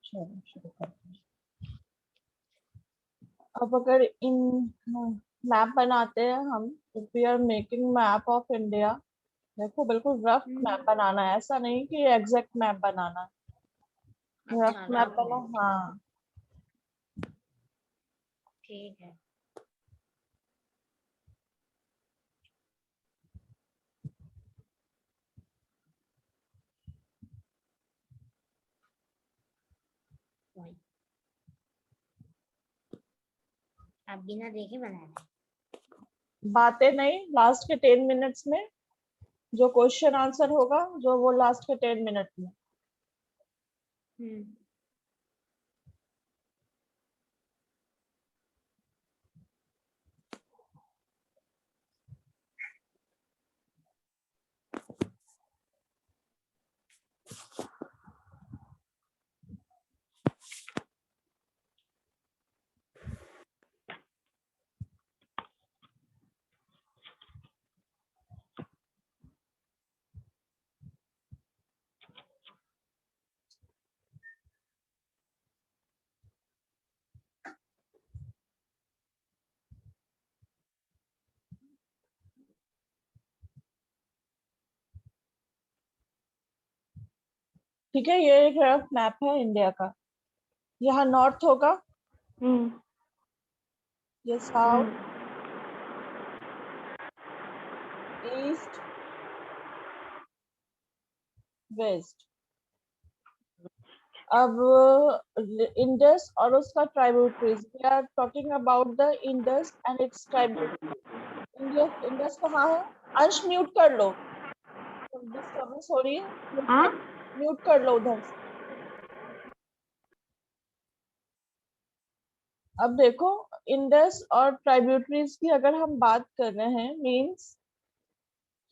चलो शुरू करते हैं। अब अगर इन मैप बनाते हैं हम, if we are making map of India, देखो बिल्कुल रफ मैप बनाना है, ऐसा नहीं कि एग्जैक्ट मैप बनाना है। रफ अच्छा, मैप रफ बना, मैप, हाँ। ठीक है। वही। आप बिना देखे बना रहे बातें नहीं, लास्ट के 10 मिनट्स में जो क्वेश्चन आंसर होगा, जो वो लास्ट के 10 मिनट में। हैं। ठीक है, ये एक रफ मैप है इंडिया का। यहाँ नॉर्थ होगा, ये साउथ, ईस्ट, वेस्ट। अब इंडस और उसका tributaries, we are talking about the Indus and its tributary. Indus, Indus कहाँ है? अंश म्यूट कर लो, डिस्टर्बेंस हो रही है, म्यूट कर लो उधर से। अब देखो, इंडस और ट्राइब्यूटरीज की अगर हम बात कर रहे हैं, means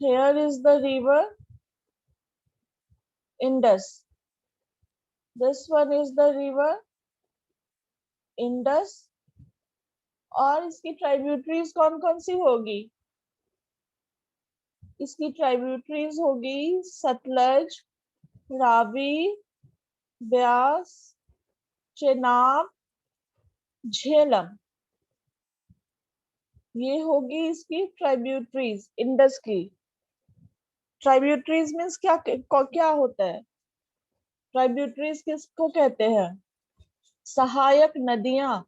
here is the river Indus, this one is the river Indus, और इसकी ट्राइब्यूटरीज कौन कौन सी होगी? इसकी ट्राइब्यूटरीज होगी सतलज, रावी, ब्यास, चेनाब, झेलम। ये होगी इसकी ट्राइब्यूटरीज, इंडस की। ट्राइब्यूटरीज मीन्स क्या क्या होता है? ट्राइब्यूटरीज किसको कहते हैं? सहायक नदियां।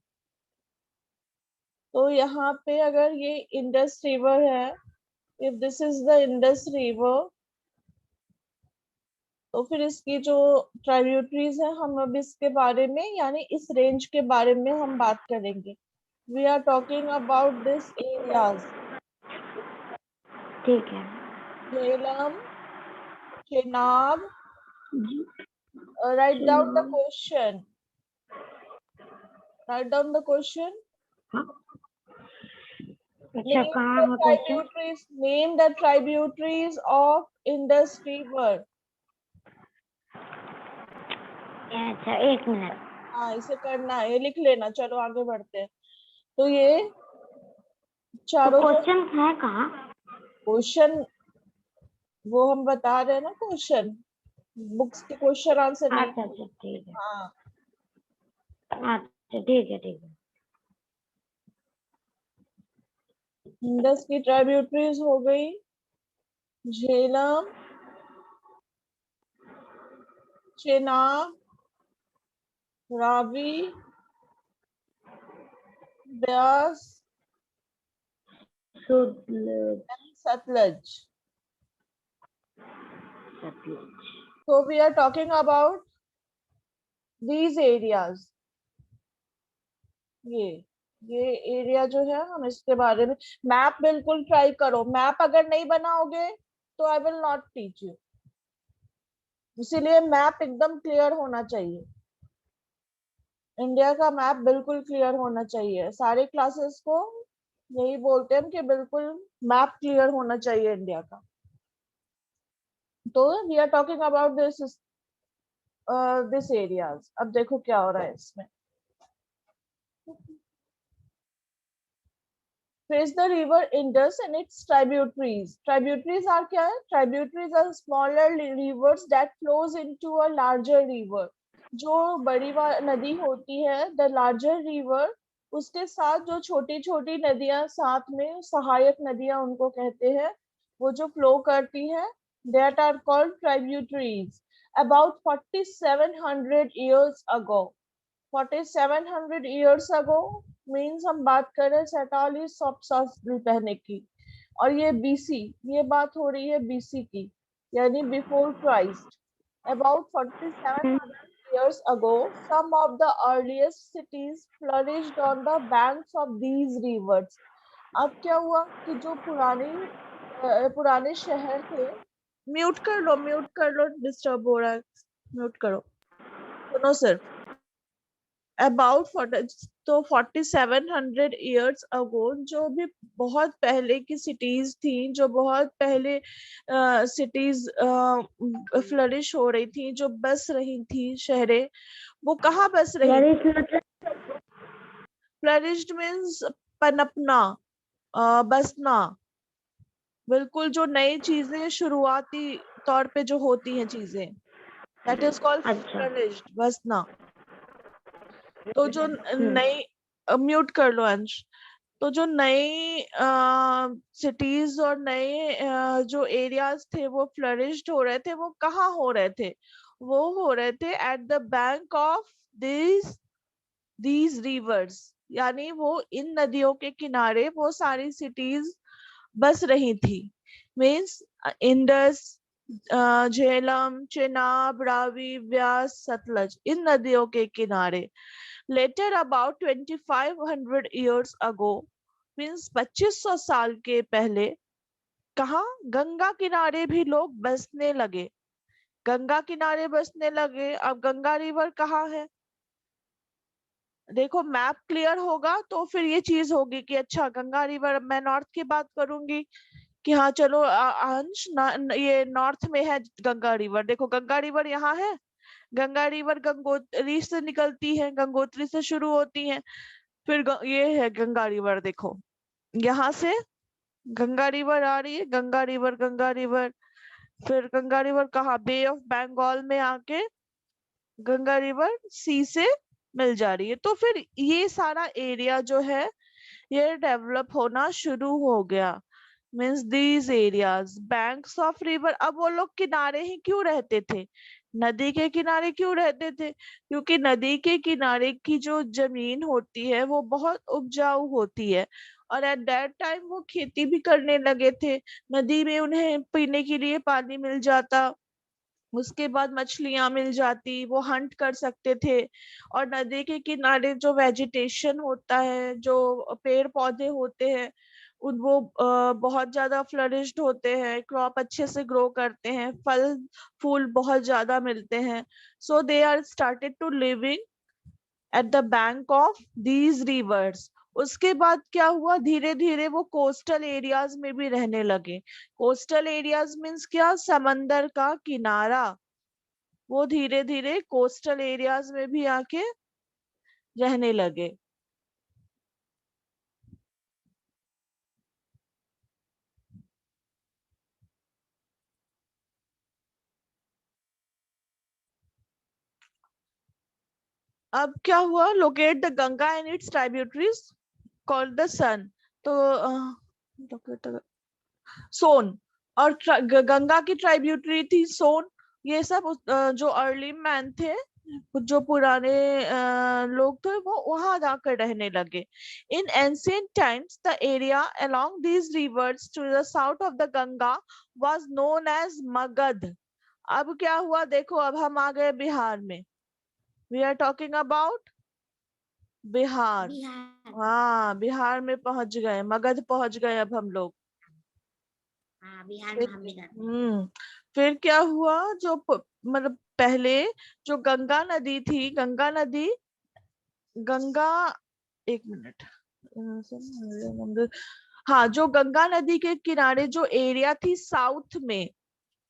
तो यहाँ पे अगर ये इंडस रिवर है, if this is the Indus river, तो फिर इसकी जो ट्राइब्यूटरीज है, हम अब इसके बारे में, यानी इस रेंज के बारे में हम बात करेंगे। We are talking about this areas. ठीक है। Jhelum, Chenab, write down the question, write down the question. अच्छा, कहाँ है question? Name the tributaries of Indus River. अच्छा, एक मिनट। हाँ, इसे करना है, ये लिख लेना। चलो आगे बढ़ते हैं। तो ये तो चारों जो क्वेश्चन है कहाँ? क्वेश्चन, वो हम बता रहे हैं ना, क्वेश्चन बुक्स के क्वेश्चन आंसर नहीं। अच्छा अच्छा, ठीक है। हाँ, अच्छा, ठीक है ठीक है। इंडस की ट्राइब्यूटरीज हो गई Jhelum, Chenab, Ravi, Beas, Sutlej. Sutlej. Sutlej. So we are talking about these areas. ये ये एरिया जो है, हम इसके बारे में मैप बिल्कुल ट्राई करो। मैप अगर नहीं बनाओगे तो I will not teach you, इसीलिए मैप एकदम क्लियर होना चाहिए। इंडिया का मैप बिल्कुल क्लियर होना चाहिए। सारे क्लासेस को यही बोलते हैं कि बिल्कुल मैप क्लियर होना चाहिए इंडिया का। तो we are talking about this areas. अब देखो क्या हो रहा है इसमें। Face the river Indus and its tributaries. Tributaries are क्या है? Tributaries are smaller rivers that flows into a larger river. जो बड़ी नदी होती है, द लार्जर रिवर, उसके साथ जो छोटी छोटी नदियां साथ में, सहायक नदियां उनको कहते हैं, वो जो फ्लो करती है, that are called tributaries. About 4700 years ago, 4700 years ago means हम बात कर रहे हैं 4700 पहले की, और ये बीसी, ये बात हो रही है बीसी की, यानी before Christ. About 4700 years ago, some of the earliest cities flourished on the banks of these rivers. अब क्या हुआ कि जो पुराने शहर थे, म्यूट कर लो, डिस्टर्ब हो रहा है, म्यूट करो, सुनो सिर्फ. अबाउट 4700 ईयर्स अगो, जो भी बहुत पहले की सिटीज थी, जो बहुत पहले सिटीज फ्लरिश हो रही थी, जो बस रही थी शहरें, वो कहाँ बस रही? फ्लरिश्ड मीन्स पनपना, बसना, बिल्कुल जो नई चीजें शुरुआती तौर पे जो होती हैं चीजें, दैट इज कॉल्ड फ्लरिश्ड, बसना. तो जो नई, म्यूट कर लो अंश. तो जो नई सिटीज और नए जो एरियाज थे वो फ्लरिश्ड हो रहे थे, वो कहाँ हो रहे थे? वो हो रहे थे eight the bank of these reverse, यानी वो इन नदियों के किनारे वो सारी सिटीज बस रही थी. मीन्स इंडस, झेलम, चेनाब, रावी, व्यास, सतलज, इन नदियों के किनारे. Later about 2500 years ago, means 2500 साल के पहले, कहा? गंगा किनारे भी लोग बसने लगे. गंगा किनारे बसने लगे. अब गंगा रिवर कहाँ है? देखो मैप क्लियर होगा तो फिर ये चीज होगी कि अच्छा गंगा रिवर, मैं नॉर्थ की बात करूंगी कि हाँ चलो अंश ये नॉर्थ में है गंगा रिवर. देखो गंगा रिवर यहाँ है. गंगा रिवर गंगोत्री से निकलती है, गंगोत्री से शुरू होती है. फिर ये है गंगा रिवर, देखो यहाँ से गंगा रिवर आ रही है, गंगा रिवर. फिर गंगा रिवर कहाँ? बे ऑफ बंगाल में आके गंगा रिवर सी से मिल जा रही है. तो फिर ये सारा एरिया जो है ये डेवलप होना शुरू हो गया. Means these areas banks of river. अब वो लोग किनारे ही क्यों रहते थे? नदी के किनारे क्यों रहते थे? क्योंकि नदी के किनारे की जो जमीन होती है वो बहुत उपजाऊ होती है, और एट दैट टाइम वो खेती भी करने लगे थे. नदी में उन्हें पीने के लिए पानी मिल जाता, उसके बाद मछलियां मिल जाती, वो हंट कर सकते थे. और नदी के किनारे जो वेजिटेशन होता है, जो पेड़ पौधे होते हैं, उन वो बहुत ज्यादा फ्लरिश्ड होते हैं, क्रॉप अच्छे से ग्रो करते हैं, फल फूल बहुत ज्यादा मिलते हैं. So they are started to living at the bank of these rivers. उसके बाद क्या हुआ? धीरे धीरे वो कोस्टल एरियाज में भी रहने लगे. कोस्टल एरियाज मीन्स क्या? समंदर का किनारा. वो धीरे धीरे कोस्टल एरियाज में भी आके रहने लगे. अब क्या हुआ? Locate the Ganga and its tributaries called the Son. तो सोन, और गंगा की ट्राइब्यूटरी थी सोन. ये सब जो अर्ली मैन थे, जो पुराने लोग थे, वो वहां जाकर रहने लगे. In ancient times the area along these rivers to the south of the Ganga was known as Magadha. अब क्या हुआ? देखो अब हम आ गए बिहार में. We are talking about Bihar. हाँ बिहार में पहुंच गए, मगध पहुंच गए अब हम लोग. बिहार में हम भी फिर क्या हुआ? जो मतलब पहले जो गंगा नदी थी, गंगा, एक मिनट, हाँ जो गंगा नदी के किनारे जो एरिया थी साउथ में.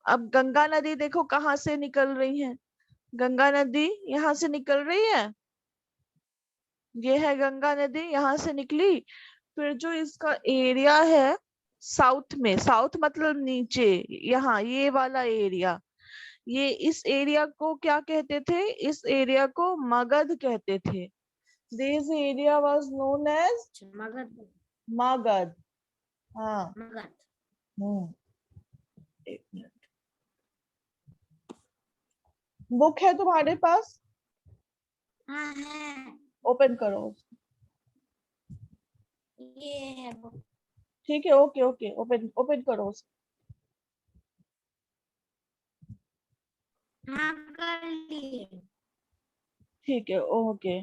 अब गंगा नदी देखो कहाँ से निकल रही है. गंगा नदी यहाँ से निकल रही है, ये है गंगा नदी, यहाँ से निकली. फिर जो इसका एरिया है साउथ में, साउथ मतलब नीचे, यहाँ ये वाला एरिया, ये इस एरिया को क्या कहते थे? इस एरिया को मगध कहते थे। This area was known as Magadha. Magadha. हाँ। मगध। एक मिनट, बुक है तुम्हारे पास? हाँ है, ओपन करो। ये है वो। ठीक है, ओके ओके, ओपन ओपन करो। हाँ कर लिए। ठीक है, ओके।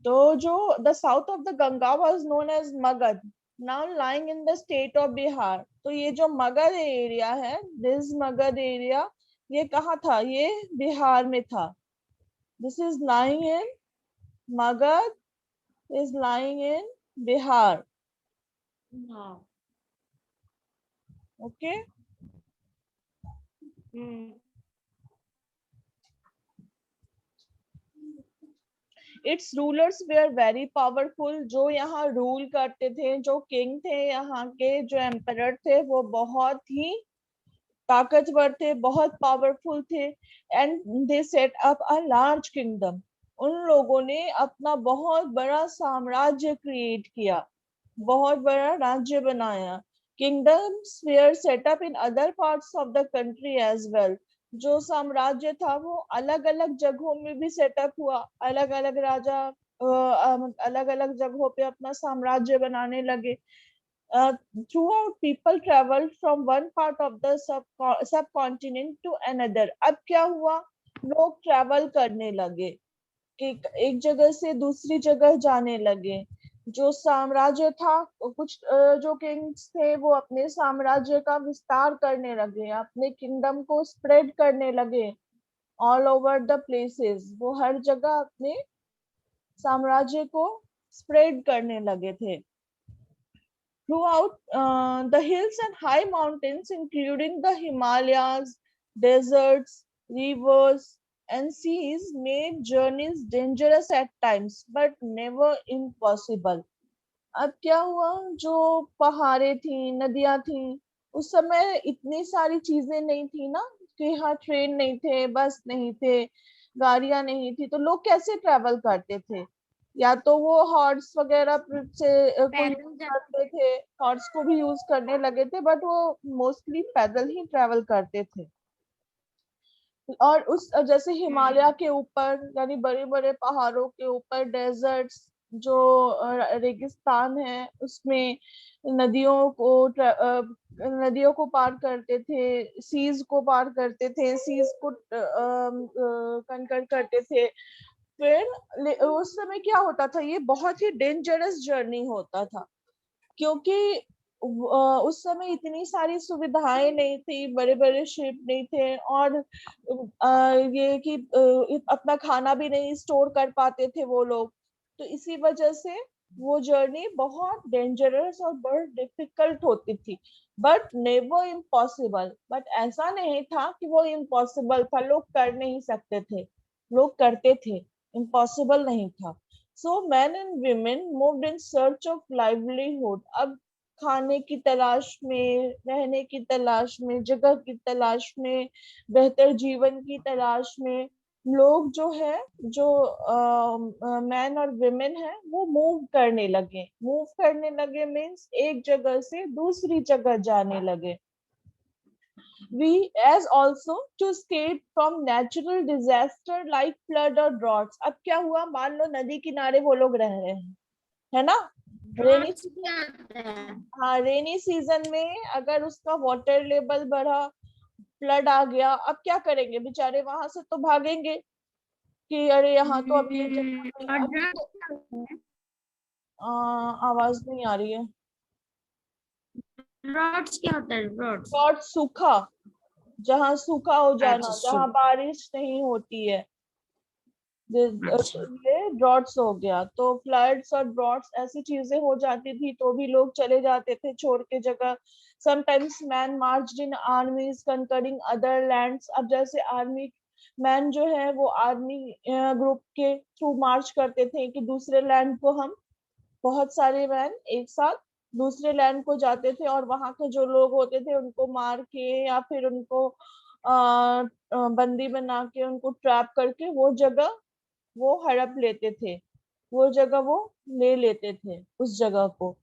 तो जो the south of the Ganga was known as Magadh, now lying in the state of Bihar. तो ये जो मगध एरिया है, दिस मगध एरिया, ये कहाँ था? ये बिहार में था। This is lying in Magadh, is lying in Bihar. हाँ। Okay. Hmm. Its rulers were very powerful. जो यहाँ रूल करते थे, जो किंग थे यहाँ के, जो एम्परर थे, वो बहुत ही ताकतवर थे, बहुत पावरफुल थे। And they set up a large kingdom. उन लोगों ने अपना बहुत बड़ा साम्राज्य क्रिएट किया, बहुत बड़ा राज्य बनाया। Kingdoms were set up in other parts of the country as well. जो साम्राज्य था वो अलग अलग जगहों में भी सेटअप हुआ। अलग अलग राजा अलग अलग जगहों पे अपना साम्राज्य बनाने लगे। Throughout people traveled from one part of the subcontinent to another. अब क्या हुआ? लोग ट्रेवल करने लगे, कि एक जगह से दूसरी जगह जाने लगे। जो साम्राज्य था, कुछ जो किंग्स थे वो अपने साम्राज्य का विस्तार करने लगे, अपने किंगडम को स्प्रेड करने लगे ऑल ओवर द प्लेसेस। वो हर जगह अपने साम्राज्य को स्प्रेड करने लगे थे। Throughout the hills and high mountains, including the Himalayas, deserts, rivers, and seas, made journeys dangerous at times, but never impossible. अब क्या हुआ? जो पहाड़े थी, नदियां थी, उस समय इतनी सारी चीजें नहीं थी ना, कि हाँ ट्रेन नहीं थे, बस नहीं थे, गाड़ियां नहीं थी, तो लोग कैसे ट्रेवल करते थे? या तो वो हॉर्स वगैरह से को यूज पैदल करते थे, हॉर्स को भी यूज करने लगे थे, बट वो मोस्टली पैदल ही ट्रेवल करते थे। और उस जैसे हिमालय के ऊपर, यानी बड़े बड़े पहाड़ों के ऊपर, डेजर्ट्स, जो रेगिस्तान है, उसमें नदियों को पार करते थे, सीज को पार करते थे, सीज को कंकर करते थे। फिर उस समय क्या होता था? ये बहुत ही डेंजरस जर्नी होता था, क्योंकि उस समय इतनी सारी सुविधाएं नहीं थी, बड़े बड़े शिप नहीं थे, और ये कि अपना खाना भी नहीं स्टोर कर पाते थे वो लोग। तो इसी वजह से वो जर्नी बहुत डेंजरस और बहुत डिफिकल्ट होती थी, बट नेवर इम्पॉसिबल। बट ऐसा नहीं था कि वो इम्पॉसिबल था, लोग कर नहीं सकते थे, लोग करते थे, इम्पॉसिबल नहीं था। So men and women moved in search of livelihood. अब खाने की तलाश में, रहने की तलाश में, जगह की तलाश में, बेहतर जीवन की तलाश में, लोग जो है, जो मैन और वुमेन है, वो मूव करने लगे। मूव करने लगे मीन्स एक जगह से दूसरी जगह जाने लगे। We as also to escape from natural disaster like flood or droughts. अब क्या हुआ? मान लो नदी किनारे वो लोग रह रहे हैं, है ना? रेनी ड्रॉट्स क्या होता है? हाँ, रेनी सीजन में अगर उसका वाटर लेवल बढ़ा, फ्लड आ गया, अब क्या करेंगे बेचारे? वहां से तो भागेंगे कि अरे यहाँ तो अब ये जगह नहीं। और अब ड्रॉट्स क्या होता है? आवाज नहीं आ रही है। ड्रॉट्स क्या होता है? ड्रॉट्स। और सूखा, जहाँ सूखा हो अच्छा जाना, जहाँ सूप। बारिश नहीं होती है, अच्छा। ये ड्रॉट्स हो गया। तो फ्लड्स और ड्रॉट्स ऐसी चीजें हो जाती थी, तो भी लोग चले जाते थे छोड़ के जगह। समटाइम्स मैन मार्च्ड इन आर्मीज कंकरिंग अदर लैंड्स। अब जैसे आर्मी मैन जो है, वो आर्मी ग्रुप के थ्रू मार्च करते थे कि दूसरे लैंड को हम, बहुत सारे मैन एक साथ दूसरे लैंड को जाते थे, और वहां के जो लोग होते थे उनको मार के, या फिर उनको बंदी बना के उनको ट्रैप करके वो जगह वो हड़प लेते थे, वो जगह वो ले लेते थे उस जगह को।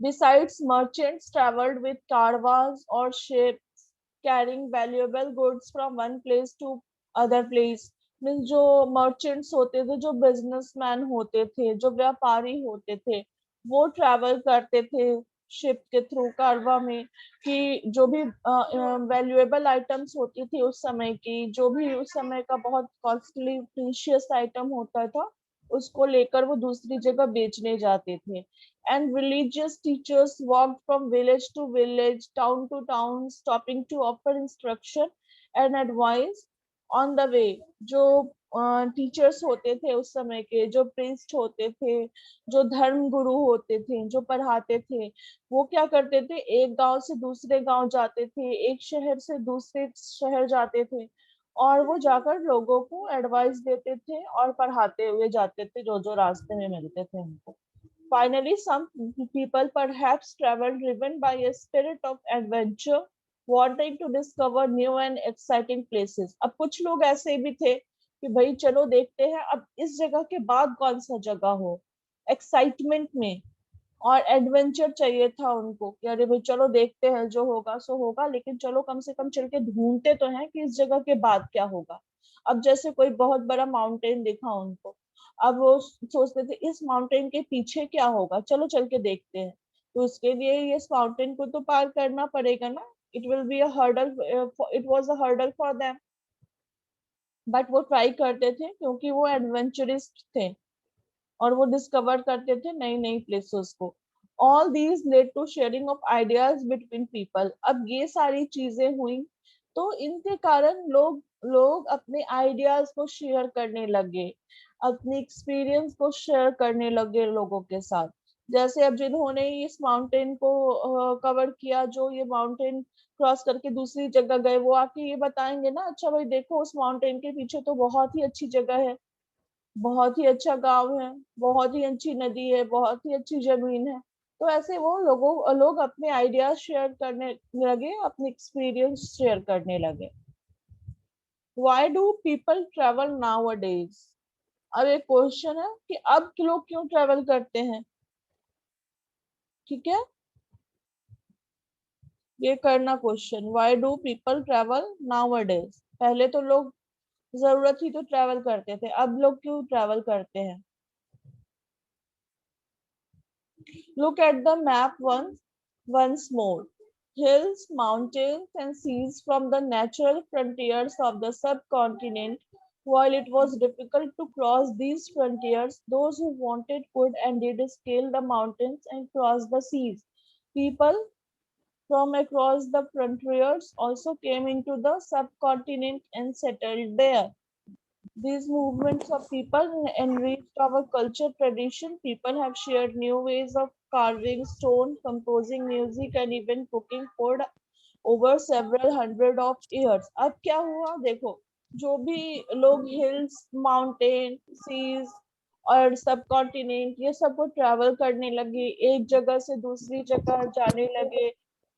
Besides, merchants traveled with caravans or ships carrying valuable goods from one place to other place. Means जो मर्चेंट्स होते थे, जो बिजनेसमैन होते थे, जो व्यापारी होते थे, वो ट्रैवल करते थे शिप के थ्रू, कारवा में, कि जो भी वैल्यूएबल आइटम्स होती थी उस समय की, जो भी उस समय का बहुत कॉस्टली प्रीशियस आइटम होता था, उसको लेकर वो दूसरी जगह बेचने जाते थे। And religious teachers walked from village to village, town to town, stopping to offer instruction and advice on the way. जो टीचर्स होते थे उस समय के, जो प्रीस्ट होते थे, जो धर्म गुरु होते थे, जो पढ़ाते थे, वो क्या करते थे, एक गांव से दूसरे गांव जाते थे, एक शहर से दूसरे शहर जाते थे, और वो जाकर लोगों को एडवाइस देते थे और पढ़ाते हुए जाते थे जो जो रास्ते में मिलते थे उनको। Finally, some people perhaps travel driven by a spirit of adventure, wanting to discover new and exciting places. अब कुछ लोग ऐसे भी थे कि भाई चलो देखते हैं अब इस जगह के बाद कौन सा जगह हो, एक्साइटमेंट में, और एडवेंचर चाहिए था उनको कि अरे भाई चलो देखते हैं, जो होगा सो होगा, लेकिन चलो कम से कम चल के ढूंढते तो हैं कि इस जगह के बाद क्या होगा। अब जैसे कोई बहुत बड़ा माउंटेन दिखा उनको, अब वो सोचते थे इस माउंटेन के पीछे क्या होगा, चलो चल के देखते हैं, तो उसके लिए इस माउंटेन को तो पार करना पड़ेगा ना। It will be a hurdle, it was a hurdle for them, but वो ट्राई करते थे क्योंकि वो एडवेंचरिस्ट थे और वो डिस्कवर करते थे नई नई प्लेसेस को। All these led to sharing of ideas between people. अब ये सारी चीजें हुई तो इनके कारण लोग लोग अपने आइडियाज को शेयर करने लगे, अपने एक्सपीरियंस को शेयर करने लगे लोगों के साथ। जैसे अब जिन्होंने इस माउंटेन को कवर किया, जो ये माउंटेन क्रॉस करके दूसरी जगह गए, वो आके ये बताएंगे ना, अच्छा भाई देखो उस माउंटेन के पीछे तो बहुत ही अच्छी जगह है, बहुत ही अच्छा गांव है, बहुत ही अच्छी नदी है, बहुत ही अच्छी जमीन है। तो ऐसे वो लोग अपने आइडियाज शेयर करने लगे, अपने एक्सपीरियंस शेयर करने लगे। Why do people travel nowadays? अब एक क्वेश्चन है कि अब लोग क्यों ट्रेवल करते हैं, ठीक है, ये करना question, why do people travel nowadays. पहले तो लोग जरूरत ही तो ट्रेवल करते थे, अब लोग क्यों ट्रेवल करते हैं। Look at the map once more. Hills, mountains, and seas from the natural frontiers of the subcontinent. While it was difficult to cross these frontiers, those who wanted could and did scale the mountains and cross the seas. People from across the frontiers also came into the subcontinent and settled there. These movements of people enriched our culture tradition. People have shared new ways of carving stone, composing music, and even cooking food over several hundred of years. अब क्या हुआ देखो, जो भी लोग hills, mountain, seize और सब continent ये सब को ट्रैवल करने लगे, एक जगह से दूसरी जगह जाने लगे,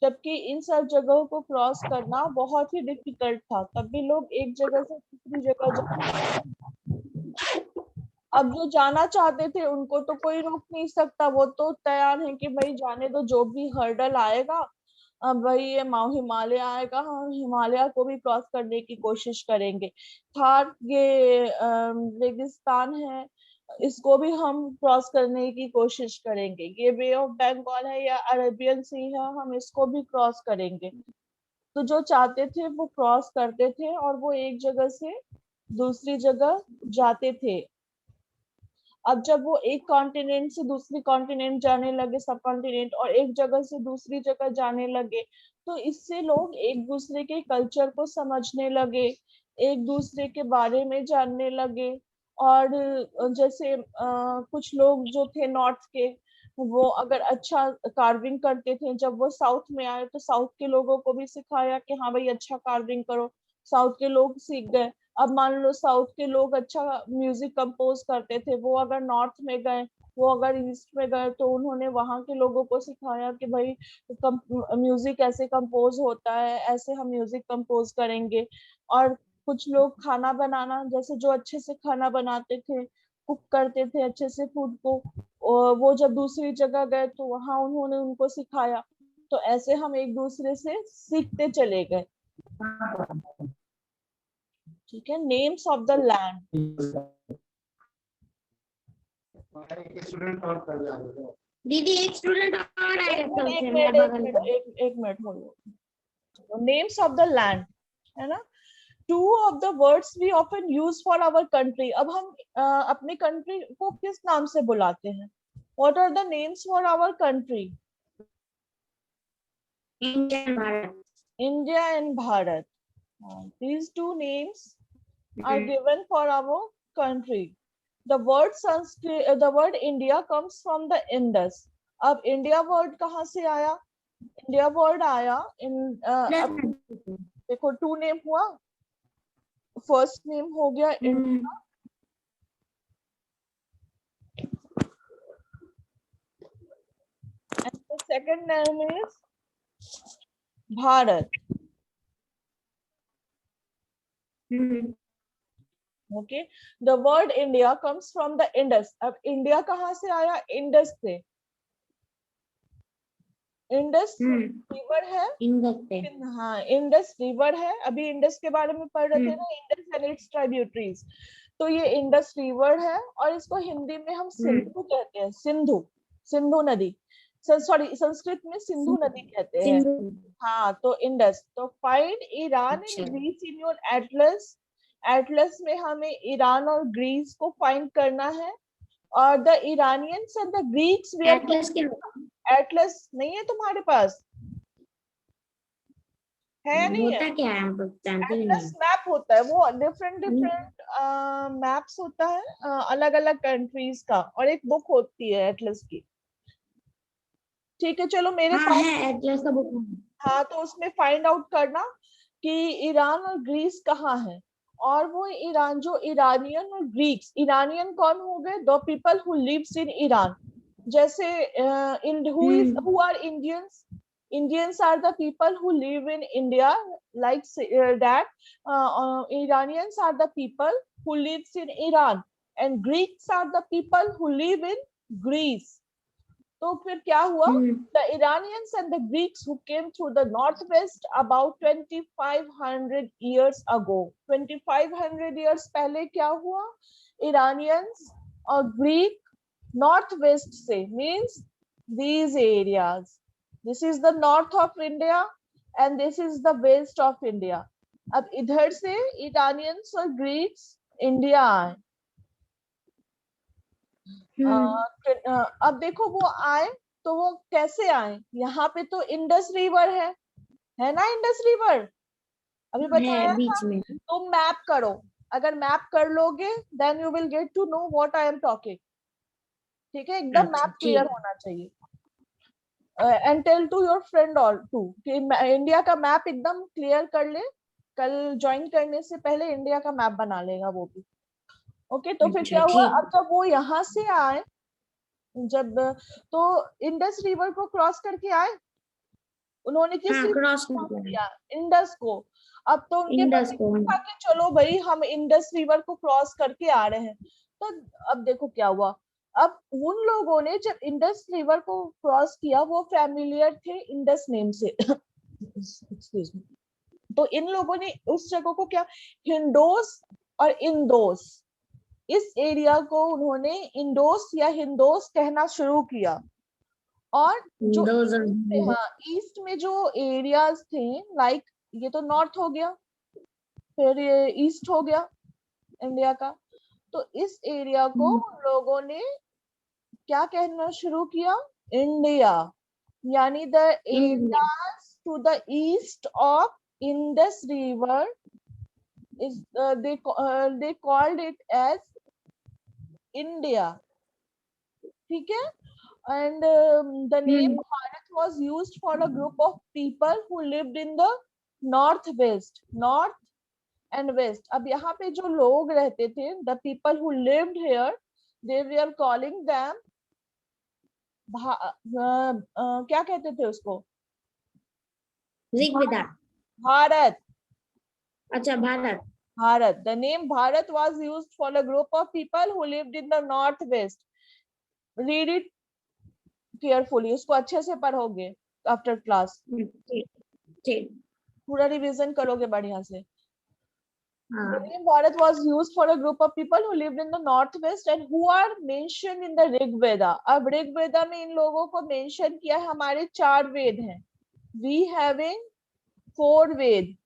जबकि इन सब जगहों को क्रॉस करना बहुत ही डिफिकल्ट था, तब भी लोग एक जगह से दूसरी जगह अब जो जाना चाहते थे उनको तो कोई रोक नहीं सकता, वो तो तैयार है कि भाई जाने दो, जो भी हर्डल आएगा, अब भाई ये हिमालय आएगा, हम हिमालय को भी क्रॉस करने की कोशिश करेंगे। थार ये रेगिस्तान है, इसको भी हम क्रॉस करने की कोशिश करेंगे। ये बे ऑफ बंगाल है या अरेबियन सी है, हम इसको भी क्रॉस करेंगे। तो जो चाहते थे वो क्रॉस करते थे और वो एक जगह से दूसरी जगह जाते थे। अब जब वो एक कॉन्टिनेंट से दूसरी कॉन्टिनेंट जाने लगे, सब कॉन्टिनेंट, और एक जगह से दूसरी जगह जाने लगे, तो इससे लोग एक दूसरे के कल्चर को समझने लगे, एक दूसरे के बारे में जानने लगे। और जैसे कुछ लोग जो थे नॉर्थ के, वो अगर अच्छा कार्विंग करते थे, जब वो साउथ में आए तो साउथ के लोगों को भी सिखाया कि हाँ भाई अच्छा कार्विंग करो, साउथ के लोग सीख गए। अब मान लो साउथ के लोग अच्छा म्यूजिक कंपोज करते थे, वो अगर नॉर्थ में गए वो अगर ईस्ट में गए तो उन्होंने वहां के लोगों को सिखाया कि भाई म्यूजिक ऐसे कंपोज होता है, ऐसे हम म्यूजिक कंपोज करेंगे। और कुछ लोग खाना बनाना, जैसे जो अच्छे से खाना बनाते थे, कुक करते थे अच्छे से फूड को, और वो जब दूसरी जगह गए तो वहां उन्होंने उनको सिखाया। तो ऐसे हम एक दूसरे से सीखते चले गए। ठीक है, नेम्स ऑफ द लैंड। दीदी एक स्टूडेंट और आएगा कल एक से मिनट मेरा एक बगल मिनट का। एक minute hold. Names of the land, है ना। Two of the words we often use for our country. अब हम अपनी कंट्री को किस नाम से बुलाते हैं? What are the names for our country? India Bharat. India and Bharat. These two names are given for our country. The word Sanskrit, the word India comes from the Indus. अब इंडिया वर्ड कहाँ से आया? इंडिया वर्ड आया इन अब देखो, to name हुआ। First name हो गया India, and the second name is Bharat. Okay, the word India comes from the Indus. अब इंडिया कहाँ से आया? इंडस से. इंडस रिवर है, हाँ इंडस रिवर है। अभी इंडस के बारे में पढ़ रहे थे ना, इंडस एंड इट्स ट्राइब्यूटरीज। तो ये इंडस रिवर है, और इसको हिंदी में हम सिंधु कहते हैं। सिंधु, सिंधु नदी, सॉरी संस्कृत में सिंधु नदी कहते हैं। हाँ, तो इंडस। तो find Iran and Greece in your atlas. Atlas में हमें ईरान और ग्रीस को फाइंड करना है। और the Iranians and the Greeks we are. Atlas नहीं है तुम्हारे पास? है नहीं है? होता क्या है, हम लोग जानते भी एटलस नहीं। मैप होता है, वो डिफरेंट डिफरेंट मैप्स होता है अलग अलग कंट्रीज का, और एक बुक होती है एटलस की। ठीक है, चलो मेरे हाँ पास। है एटलस का बुक। हाँ, तो उसमें फाइंड आउट करना कि ईरान और ग्रीस कहाँ है। और वो ईरान, जो इरानियन और ग्रीक्स, इरानियन कौन हो गए? The people who lives in Iran. जैसे who are Indians? Indians are the people who live in India, like that. Iranians are the people who lives in Iran, and Greeks are the people who live in Greece. तो फिर क्या हुआ? The Iranians and the Greeks who came through the northwest about 2500 years ago. 2500 years पहले क्या हुआ? Iranians और Greek northwest से, means these areas. This is the north of India and this is the west of India. अब इधर से Iranians और Greeks India आए। अब देखो वो आए तो वो कैसे आए? यहाँ पे तो इंडस रिवर है ना, इंडस रिवर अभी बताया बीच था। में। तुम मैप करो, अगर मैप कर लोगे then you will get to know what I am talking. ठीक है, एकदम मैप क्लियर होना चाहिए। And tell to your friend और टू कि इंडिया का मैप एकदम क्लियर कर ले। कल ज्वाइन करने से पहले इंडिया का मैप बना लेगा वो भी। ओके, तो फिर क्या हुआ? अब जब वो यहाँ से आए, जब तो इंडस रिवर को क्रॉस करके आए, उन्होंने किस क्रॉस किया? इंडस को। अब तो उनके इंडस मन को। में था कि चलो भाई हम इंडस रिवर को क्रॉस करके आ रहे हैं। तो अब देखो क्या हुआ। अब उन लोगों ने जब इंडस रिवर को क्रॉस किया, वो फैमिलियर थे इंडस नेम से। Excuse me. तो इन लोगों ने उस जगह को क्या, हिंदोस और इंदोस, इस एरिया को उन्होंने इंडोस या हिंदोस कहना शुरू किया। और जो हाँ, ईस्ट में जो एरियाज थे, लाइक ये तो नॉर्थ हो गया, फिर ये ईस्ट हो गया इंडिया का। तो इस एरिया को लोगों ने क्या कहना शुरू किया? इंडिया। यानी the areas to the east of Indus river is they called it as India. ठीक है, and the name Bharat was used for a group of people who lived in the northwest, north and west. अब यहाँ पे जो लोग रहते थे, the people who lived here, they were calling them क्या कहते थे उसको? ऋग्वेदा। भारत। अच्छा, Bharat. Bharat. The name Bharat was used for a group of people who lived in the northwest. Read it carefully. उसको अच्छे से पढ़ोगे after class. ठीक ठीक। पूरा रिवीजन करोगे बढ़िया से. हाँ। The name Bharat was used for a group of people who lived in the northwest and who are mentioned in the Rig Veda. अब ऋग वेदा में इन लोगों को मेंशन किया. हमारे 4 वेद हैं. We having 4 Veda.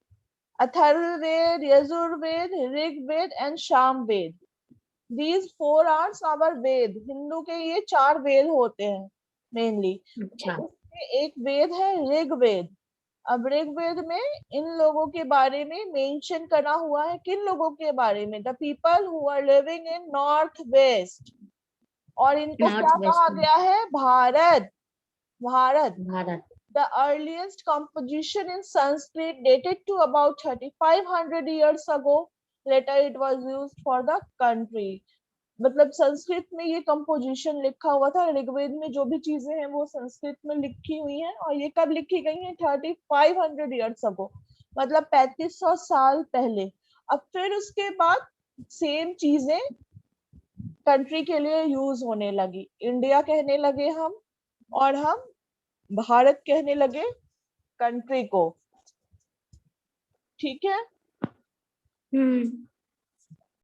Atharvaveda, Yajurveda, Rigveda and Samaveda. These 4 are our वेद. हिंदू के ये 4 वेद होते हैं मेनली. अच्छा। उसमें एक वेद है ऋग्वेद. अब ऋग्वेद में इन लोगों के बारे में मेंशन करा हुआ है. किन लोगों के बारे में? The people who are living in north west. और इनको क्या कहा गया है? Bharat. Bharat. Bharat. The earliest composition in Sanskrit dated to about 3500 years ago. Later it was used for the country. मतलब संस्कृत में ये कंपोजिशन लिखा हुआ था. ऋग्वेद में जो भी चीजें हैं वो संस्कृत में लिखी हुई हैं. और ये कब लिखी गई हैं? 3500 years ago. मतलब 3500 साल पहले. अब फिर उसके बाद सेम चीजें कंट्री के लिए यूज होने लगी. इंडिया कहने लगे हम, और हम भारत कहने लगे कंट्री को. ठीक है.